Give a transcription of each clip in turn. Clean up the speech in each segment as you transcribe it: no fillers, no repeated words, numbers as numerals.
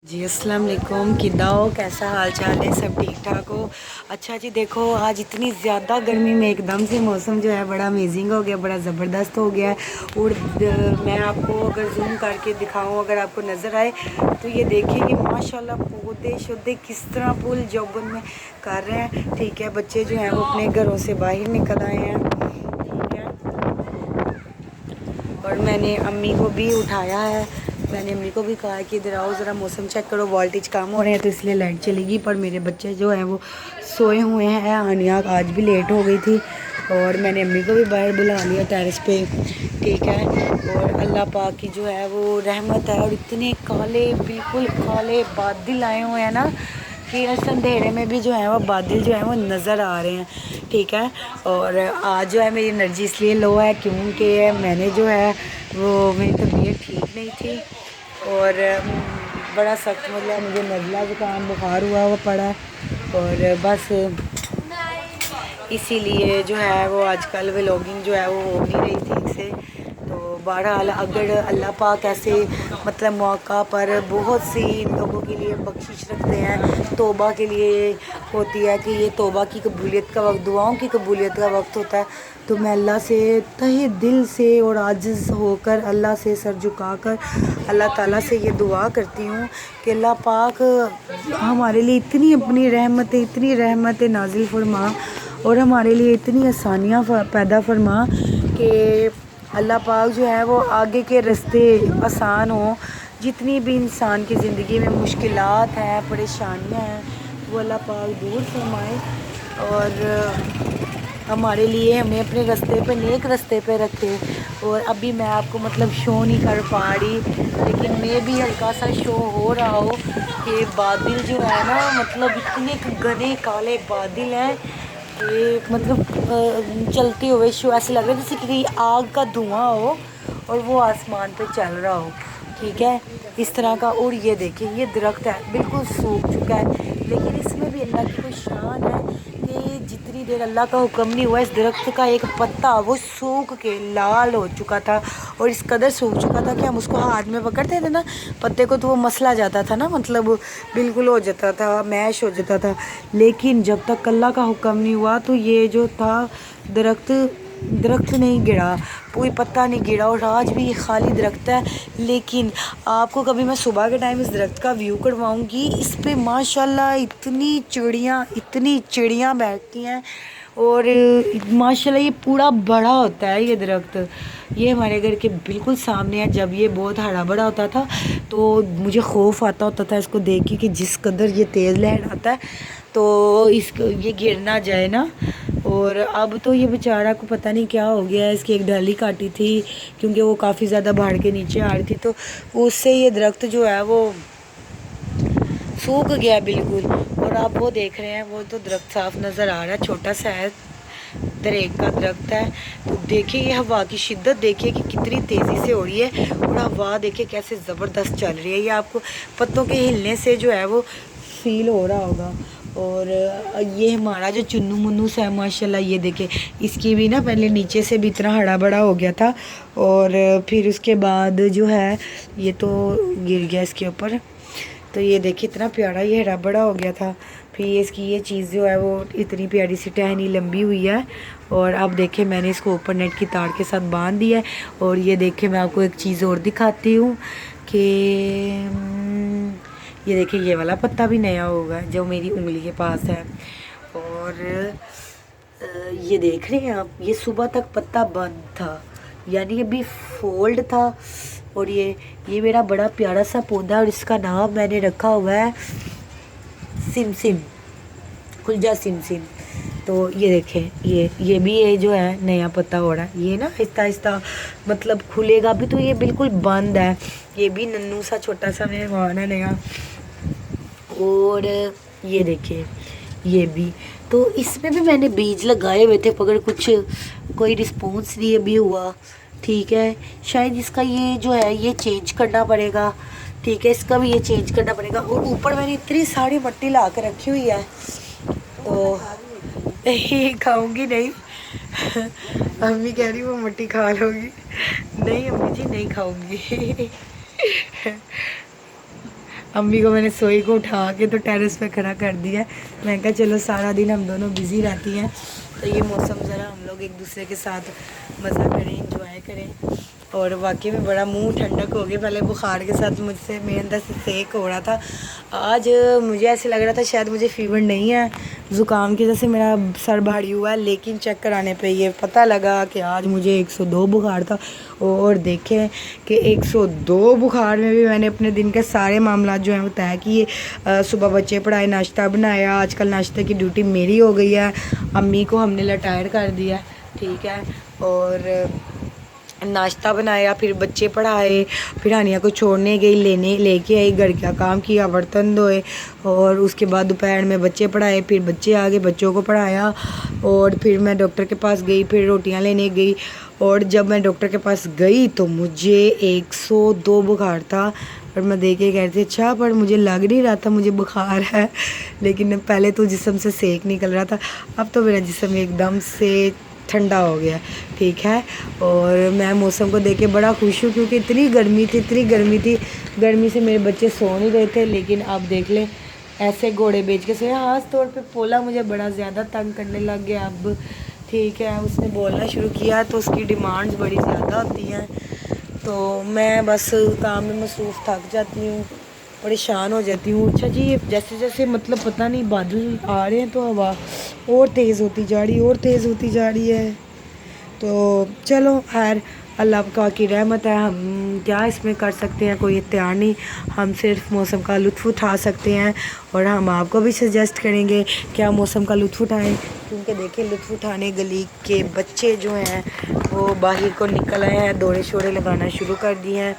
जी अस्सलाम वालेकुम। किदा हो, कैसा हाल चाल है? सब ठीक ठाक हो? अच्छा जी, देखो आज इतनी ज़्यादा गर्मी में एकदम से मौसम जो है बड़ा अमेजिंग हो गया, बड़ा ज़बरदस्त हो गया है। और मैं आपको अगर जूम करके दिखाऊं, अगर आपको नज़र आए तो ये देखिए कि माशाल्लाह पौधे शौधे किस तरह फूल जौबन में कर रहे हैं। ठीक है, बच्चे जो हैं वो अपने घरों से बाहर निकल आए हैं। ठीक है, और मैंने अम्मी को भी उठाया है। मैंने अम्मी को भी कहा है कि इधर आओ ज़रा मौसम चेक करो, वोल्टेज कम हो रहे हैं तो इसलिए लाइट चलेगी। पर मेरे बच्चे जो हैं वो सोए हुए हैं। आनिया आज भी लेट हो गई थी और मैंने अम्मी को भी बाहर बुला लिया टेरेस पे। ठीक है, और अल्लाह पाक की जो है वो रहमत है। और इतने काले, बिल्कुल काले बादल आए हुए हैं ना कि इस अंधेरे में भी जो है वो बादल जो है वो नज़र आ रहे हैं। ठीक है, और आज जो है मेरी एनर्जी इसलिए लो है क्योंकि मैंने जो है वो मेरी तबीयत ठीक नहीं थी और बड़ा सख्त मतलब मुझे नज़ला ज़ुकाम बुखार हुआ पड़ा है। और बस इसीलिए जो है वो आजकल व्लॉगिंग जो है वो हो नहीं रही ठीक से। तो बहरहाल अगर अल्लाह पाक ऐसे मतलब मौका पर बहुत सी लोगों के लिए बख्शिश रखते हैं, तौबा के लिए होती है कि ये तौबा की कबूलियत का वक्त, दुआओं की कबूलियत का वक्त होता है। तो मैं अल्लाह से तहे दिल से और आजिज़ होकर अल्लाह से सर झुकाकर अल्लाह ताला से ये दुआ करती हूँ कि अल्लाह पाक हमारे लिए इतनी रहमतें नाजिल फरमा और हमारे लिए इतनी आसानियाँ पैदा फरमा कि अल्लाह पाक जो है वो आगे के रास्ते आसान हो। जितनी भी इंसान की ज़िंदगी में मुश्किलात हैं, परेशानियाँ हैं, वो अल्लाह पाक दूर फरमाए और हमारे लिए हमें अपने रास्ते पे, नेक रास्ते पे रखे। और अभी मैं आपको मतलब शो नहीं कर पा रही, लेकिन मैं भी हल्का सा शो हो रहा हो कि बादल जो है ना, मतलब इतने घने काले बादल हैं कि मतलब चलते हुए शो ऐसे लग रहा है जैसे कि आग का धुआं हो और वो आसमान पे चल रहा हो। ठीक है, इस तरह का। और ये देखिए, ये दरख्त है बिल्कुल सूख चुका है, लेकिन इसमें भी अल्लाह की कोई शान है कि जितनी देर अल्लाह का हुक्म नहीं हुआ इस दरख्त का एक पत्ता वो सूख के लाल हो चुका था। और इस कदर सूख चुका था कि हम उसको हाथ में पकड़ते थे ना पत्ते को तो वो मसला जाता था ना, मतलब बिल्कुल हो जाता था, मैश हो जाता था। लेकिन जब तक अल्लाह का हुक्म नहीं हुआ तो ये जो था दरख्त दरख्त नहीं गिरा, कोई पत्ता नहीं गिरा और आज भी ये खाली दरख्त है। लेकिन आपको कभी मैं सुबह के टाइम इस दरख्त का व्यू करवाऊंगी। इस पे माशाल्लाह इतनी चिड़ियाँ बैठती हैं और माशाल्लाह ये पूरा बड़ा होता है ये दरख्त। ये हमारे घर के बिल्कुल सामने है। जब ये बहुत हरा भरा होता था तो मुझे खौफ आता होता था इसको देख के कि जिस कदर ये तेज़ लहर आता है तो इसको ये गिर ना जाए ना। और अब तो ये बेचारा को पता नहीं क्या हो गया है, इसकी एक डाली काटी थी क्योंकि वो काफ़ी ज़्यादा पहाड़ के नीचे आ रही थी तो उससे ये दरख्त जो है वो सूख गया बिल्कुल। और आप वो देख रहे हैं वो तो दरख्त साफ नज़र आ रहा है, छोटा सा है, दरेक का दरख्त है। तो देखिए ये हवा की शिद्दत देखिए कि कितनी तेज़ी से हो रही है और हवा देखिए कैसे ज़बरदस्त चल रही है। ये आपको पत्तों के हिलने से जो है वो फील हो रहा होगा। और ये हमारा जो चुन्नू मुन्नू सा है माशाल्लाह, ये देखे इसकी भी ना पहले नीचे से भी इतना हरा बड़ा हो गया था और फिर उसके बाद जो है ये तो गिर गया इसके ऊपर। तो ये देखिए इतना प्यारा ये हरा बड़ा हो गया था। फिर ये इसकी ये चीज़ जो है वो इतनी प्यारी सी टहनी लंबी हुई है। और अब देखे मैंने इसको ऊपर नेट की तार के साथ बांध दिया है। और ये देखे मैं आपको एक चीज़ और दिखाती हूँ कि ये देखिए ये वाला पत्ता भी नया होगा जो मेरी उंगली के पास है। और ये देख रहे हैं आप, ये सुबह तक पत्ता बंद था, यानी अभी फोल्ड था। और ये मेरा बड़ा प्यारा सा पौधा और इसका नाम मैंने रखा हुआ है सिम सिम, खुलजा सिम सिम। तो ये देखें ये भी ये जो है नया पत्ता हो रहा है, ये ना आहिस्ता आहिस्ता मतलब खुलेगा भी। तो ये बिल्कुल बंद है, ये भी नन्नू सा छोटा सा मेहमान है नया। और ये देखिए ये भी, तो इसमें भी मैंने बीज लगाए हुए थे मगर कुछ कोई रिस्पॉन्स नहीं अभी हुआ। ठीक है, शायद इसका ये जो है ये चेंज करना पड़ेगा। ठीक है, इसका भी ये चेंज करना पड़ेगा। और ऊपर मैंने इतनी सारी मट्टी ला के रखी हुई है तो नहीं खाऊंगी नहीं अम्मी कह रही वो मट्टी खा लोगी। नहीं अम्मी जी नहीं खाऊंगी अम्मी को मैंने सोई को उठा के तो टेरेस पे खड़ा कर दिया। मैं कहा चलो सारा दिन हम दोनों बिज़ी रहती हैं, तो ये मौसम ज़रा हम लोग एक दूसरे के साथ मज़ा करें, इंजॉय करें। और वाकई में बड़ा मुंह ठंडक हो गया। पहले बुखार के साथ मुझसे मेरे अंदर से सेक हो रहा था। आज मुझे ऐसे लग रहा था शायद मुझे फ़ीवर नहीं है, ज़ुकाम की वजह से मेरा सर भारी हुआ है, लेकिन चेक कराने पे ये पता लगा कि आज मुझे 102 बुखार था। और देखें कि 102 बुखार में भी मैंने अपने दिन के सारे मामला जो हैं वो तय किए। सुबह बच्चे पढ़ाए, नाश्ता बनाया। आजकल नाश्ते की ड्यूटी मेरी हो गई है, अम्मी को हमने रिटायर कर दिया, ठीक है। और नाश्ता बनाया, फिर बच्चे पढ़ाए, फिर हानिया को छोड़ने गई, लेके आई, घर का काम किया, बर्तन धोए, और उसके बाद दोपहर में बच्चे पढ़ाए, फिर बच्चे आ गए, बच्चों को पढ़ाया, और फिर मैं डॉक्टर के पास गई, फिर रोटियां लेने गई। और जब मैं डॉक्टर के पास गई तो मुझे 102 बुखार था। और मैं देख के कह रही थी अच्छा, पर मुझे लग नहीं रहा था मुझे बुखार है, लेकिन पहले तो जिस्म से सेक निकल रहा था, अब तो मेरा जिस्म एकदम से ठंडा हो गया, ठीक है। और मैं मौसम को देख के बड़ा खुश हूँ, क्योंकि इतनी गर्मी थी, गर्मी से मेरे बच्चे सो नहीं रहे थे। लेकिन आप देख लें ऐसे घोड़े बेच के सोए। ख़ास तौर पे पोला मुझे बड़ा ज़्यादा तंग करने लग गया अब, ठीक है। उसने बोलना शुरू किया तो उसकी डिमांड्स बड़ी ज़्यादा होती हैं, तो मैं बस काम में मसरूफ़ थक जाती हूँ, परेशान हो जाती हूँ। अच्छा जी, जैसे जैसे मतलब पता नहीं बादल आ रहे हैं तो हवा और तेज़ होती जा रही है। तो चलो खैर, अल्लाह का की रहमत है, हम क्या इसमें कर सकते हैं, कोई इख्तियार नहीं। हम सिर्फ मौसम का लुत्फ़ उठा सकते हैं, और हम आपको भी सजेस्ट करेंगे कि आप मौसम का लुत्फ़ उठाएं, क्योंकि देखिए लुत्फ़ उठाने गली के बच्चे जो हैं वो बाहर को निकल आए हैं, दौड़े शोड़े लगाना शुरू कर दिए हैं।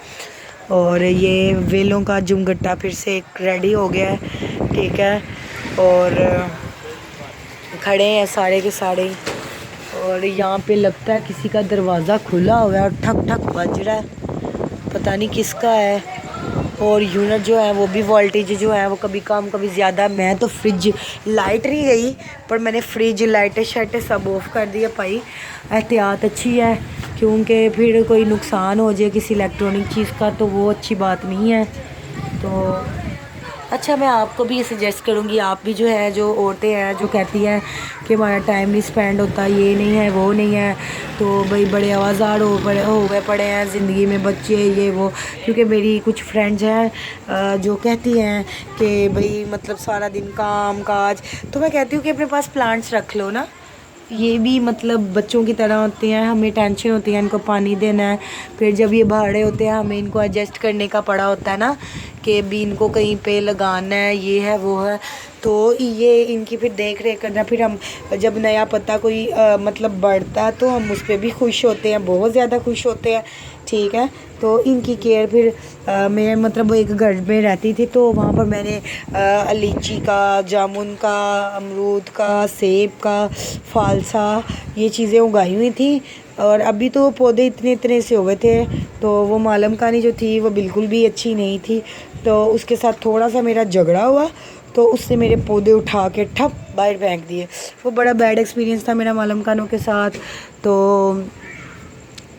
और ये वेलों का जुमगट्टा फिर से एक रेडी हो गया है, ठीक है। और खड़े हैं सारे के सारे, और यहाँ पे लगता है किसी का दरवाज़ा खुला हुआ है और ठक ठक बज रहा है, पता नहीं किसका है। और यूनिट जो है वो भी वोल्टेज जो है वो कभी कम कभी ज़्यादा। मैं तो फ्रिज लाइट नहीं गई, पर मैंने फ्रिज लाइटें शाइटें सब ऑफ कर दिया भाई, एहतियात अच्छी है, क्योंकि फिर कोई नुकसान हो जाए किसी इलेक्ट्रॉनिक चीज़ का तो वो अच्छी बात नहीं है। तो अच्छा, मैं आपको भी ये सजेस्ट करूँगी, आप भी जो है, जो औरतें हैं जो कहती हैं कि हमारा टाइम नहीं स्पेंड होता, ये नहीं है वो नहीं है, तो भाई बड़े आवाज़ार हो गए पड़े हैं ज़िंदगी में, बच्चे ये वो। क्योंकि मेरी कुछ फ्रेंड्स हैं जो कहती हैं कि भाई मतलब सारा दिन काम काज, तो मैं कहती हूँ कि अपने पास प्लांट्स रख लो ना, ये भी मतलब बच्चों की तरह होते हैं, हमें टेंशन होती है इनको पानी देना है, फिर जब ये बड़े होते हैं हमें इनको एडजस्ट करने का पड़ा होता है ना, कि भी इनको कहीं पे लगाना है, ये है वो है, तो ये इनकी फिर देख रेख करना। फिर हम जब नया पत्ता कोई मतलब बढ़ता है तो हम उस पर भी खुश होते हैं, बहुत ज़्यादा खुश होते हैं, ठीक है। तो इनकी केयर फिर मैं मतलब एक घर में रहती थी, तो वहाँ पर मैंने लीची का, जामुन का, अमरूद का, सेब का, फालसा, ये चीज़ें उगाई हुई थी। और अभी तो पौधे इतने इतने से हुए थे, तो वो मालम कानी जो थी वो बिल्कुल भी अच्छी नहीं थी, तो उसके साथ थोड़ा सा मेरा झगड़ा हुआ, तो उसने मेरे पौधे उठा के ठप बाहर फेंक दिए। वो बड़ा बैड एक्सपीरियंस था मेरा मालम कानों के साथ। तो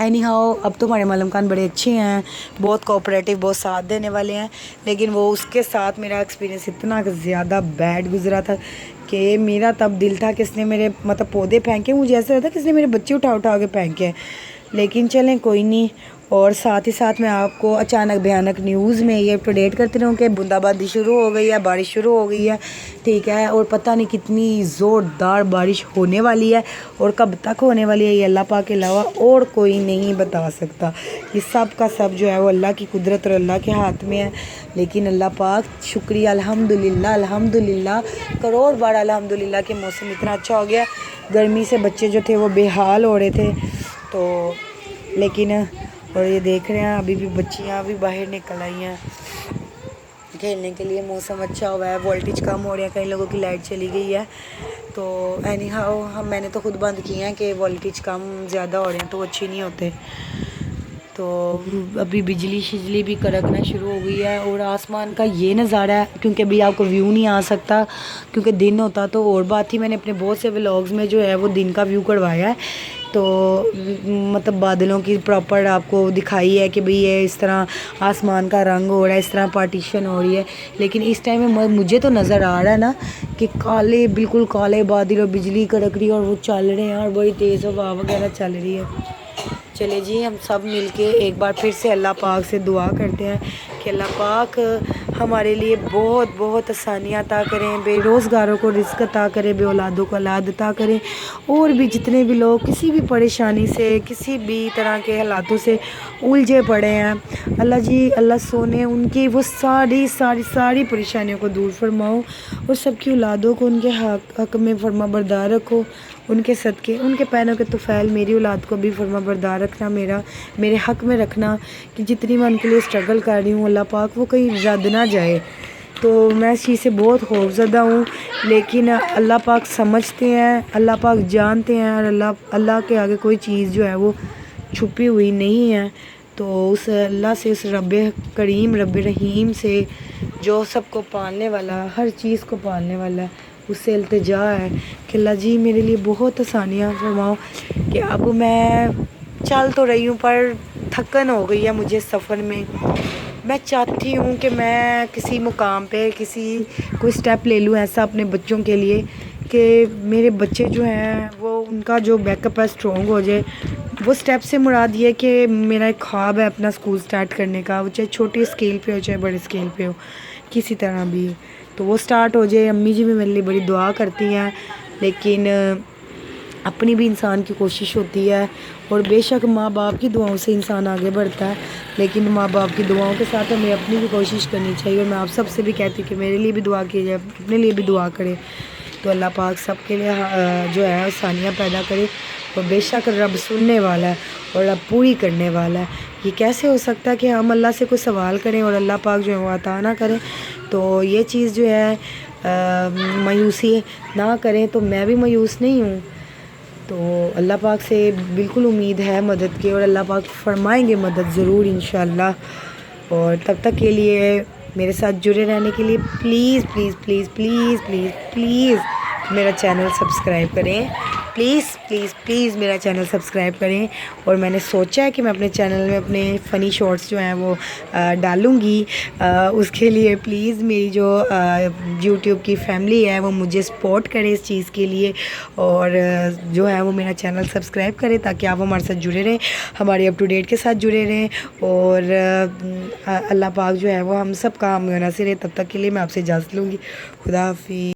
एनी हाउ, अब तो हमारे मालम खान बड़े अच्छे हैं, बहुत कोऑपरेटिव, बहुत साथ देने वाले हैं, लेकिन वो उसके साथ मेरा एक्सपीरियंस इतना ज़्यादा बैड गुजरा था कि मेरा तब दिल था कि इसने मेरे मतलब पौधे फेंके, मुझे ऐसा लगा कि इसने मेरे बच्चे उठा उठा के फेंके। लेकिन चलें कोई नहीं। और साथ ही साथ मैं आपको अचानक भयानक न्यूज़ में ये अपडेट करती रहूँ कि बूंदाबांदी शुरू हो गई है, बारिश शुरू हो गई है, ठीक है। और पता नहीं कितनी ज़ोरदार बारिश होने वाली है, और कब तक होने वाली है ये अल्लाह पाक के अलावा और कोई नहीं बता सकता। ये सब का सब जो है वो अल्लाह की कुदरत और अल्लाह के हाथ में है। लेकिन अल्लाह पाक शुक्रिया, अल्हम्दुलिल्लाह अल्हम्दुलिल्लाह, करोड़ बार अल्हम्दुलिल्लाह कि मौसम इतना अच्छा हो गया। गर्मी से बच्चे जो थे वो बेहाल हो रहे थे, तो लेकिन और ये देख रहे हैं अभी भी बच्चियाँ भी बाहर निकल आई हैं खेलने के लिए, मौसम अच्छा हुआ है, वोल्टेज कम हो रहा है, कई लोगों की लाइट चली गई है। तो एनी हाउ मैंने तो खुद बंद किए हैं कि वोल्टेज कम ज़्यादा हो रहे हैं तो अच्छी नहीं होते। तो अभी बिजली शिजली भी कड़कना शुरू हो गई है, और आसमान का ये नज़ारा है, क्योंकि अभी आपको व्यू नहीं आ सकता, क्योंकि दिन होता तो और बात थी। मैंने अपने बहुत से व्लॉग्स में जो है वो दिन का व्यू करवाया है, تو مطلب بادلوں کی پراپر آپ کو دکھائی ہے کہ بھئی یہ اس طرح آسمان کا رنگ ہو رہا ہے، اس طرح پارٹیشن ہو رہی ہے، لیکن اس ٹائم میں مجھے تو نظر آ رہا ہے نا کہ کالے بالکل کالے بادل اور بجلی کڑک رہی ہے اور وہ چل رہے ہیں اور بڑی تیز ہوا وغیرہ چل رہی ہے۔ چلے جی ہم سب مل کے ایک بار پھر سے اللہ پاک سے دعا کرتے ہیں کہ اللہ پاک ہمارے لیے بہت بہت آسانیاں عطا کریں، بے روزگاروں کو رزق عطا کریں، بے اولادوں کو اولاد عطا کریں، اور بھی جتنے بھی لوگ کسی بھی پریشانی سے کسی بھی طرح کے حالاتوں سے الجھے پڑے ہیں، اللہ جی اللہ سونے ان کی وہ ساری پریشانیوں کو دور فرماؤ، اور سب کی اولادوں کو ان کے حق میں فرما بردار رکھو، ان کے صدقے ان کے پیروں کے طفیل میری اولاد کو بھی فرما بردار رکھنا، میرے حق میں رکھنا کہ جتنی میں ان کے لیے اسٹرگل کر رہی ہوں اللہ پاک وہ کہیں رد نہ جائے۔ تو میں اس چیز سے بہت خوفزدہ ہوں، لیکن اللہ پاک سمجھتے ہیں، اللہ پاک جانتے ہیں، اور اللہ کے آگے کوئی چیز جو ہے وہ چھپی ہوئی نہیں ہے۔ تو اس اللہ سے، اس رب کریم رب رحیم سے جو سب کو پالنے والا، ہر چیز کو پالنے والا ہے، اس سے التجا ہے کہ اللہ جی میرے لیے بہت آسانیاں فرماؤ کہ اب میں چل تو رہی ہوں پر تھکن ہو گئی ہے مجھے سفر میں۔ میں چاہتی ہوں کہ میں کسی مقام پہ کوئی سٹیپ لے لوں ایسا اپنے بچوں کے لیے کہ میرے بچے جو ہیں وہ ان کا جو بیک اپ ہے اسٹرانگ ہو جائے۔ وہ سٹیپ سے مراد یہ ہے کہ میرا ایک خواب ہے اپنا اسکول سٹارٹ کرنے کا، وہ چاہے چھوٹی اسکیل پہ ہو چاہے بڑے اسکیل پہ ہو، کسی طرح بھی تو وہ سٹارٹ ہو جائے۔ امی جی بھی میرے لیے بڑی دعا کرتی ہیں، لیکن اپنی بھی انسان کی کوشش ہوتی ہے، اور بے شک ماں باپ کی دعاؤں سے انسان آگے بڑھتا ہے، لیکن ماں باپ کی دعاؤں کے ساتھ ہمیں اپنی بھی کوشش کرنی چاہیے۔ اور میں آپ سب سے بھی کہتی ہوں کہ میرے لیے بھی دعا کی جائے، اپنے لیے بھی دعا کرے، تو اللہ پاک سب کے لیے جو ہے آسانیاں پیدا کرے، اور بے شک رب سننے والا ہے اور رب پوری کرنے والا ہے۔ یہ کیسے ہو سکتا ہے کہ ہم اللہ سے کوئی سوال کریں اور اللہ پاک جو ہے وہ عطا نہ کریں؟ تو یہ چیز جو ہے مایوسی نہ کریں، تو میں بھی مایوس نہیں ہوں، تو اللہ پاک سے بالکل امید ہے مدد کی، اور اللہ پاک فرمائیں گے مدد ضرور انشاءاللہ۔ اور تب تک کے لیے میرے ساتھ جڑے رہنے کے لیے please please please please please please میرا چینل سبسکرائب کریں، پلیز پلیز پلیز میرا چینل سبسکرائب کریں۔ اور میں نے سوچا ہے کہ میں اپنے چینل میں اپنے فنی شارٹس جو ہیں وہ ڈالوں گی، اس کے لیے پلیز میری جو یوٹیوب کی فیملی ہے وہ مجھے سپورٹ کرے اس چیز کے لیے، اور جو ہے وہ میرا چینل سبسکرائب کرے تاکہ آپ ہمارے ساتھ جڑے رہیں، ہماری اپ ٹو ڈیٹ کے ساتھ جڑے رہیں، اور اللہ پاک جو ہے وہ ہم سب کا حامی و ناصر ہے۔ تب تک کے لیے میں آپ سے اجازت لوں گی، خدا حافظ۔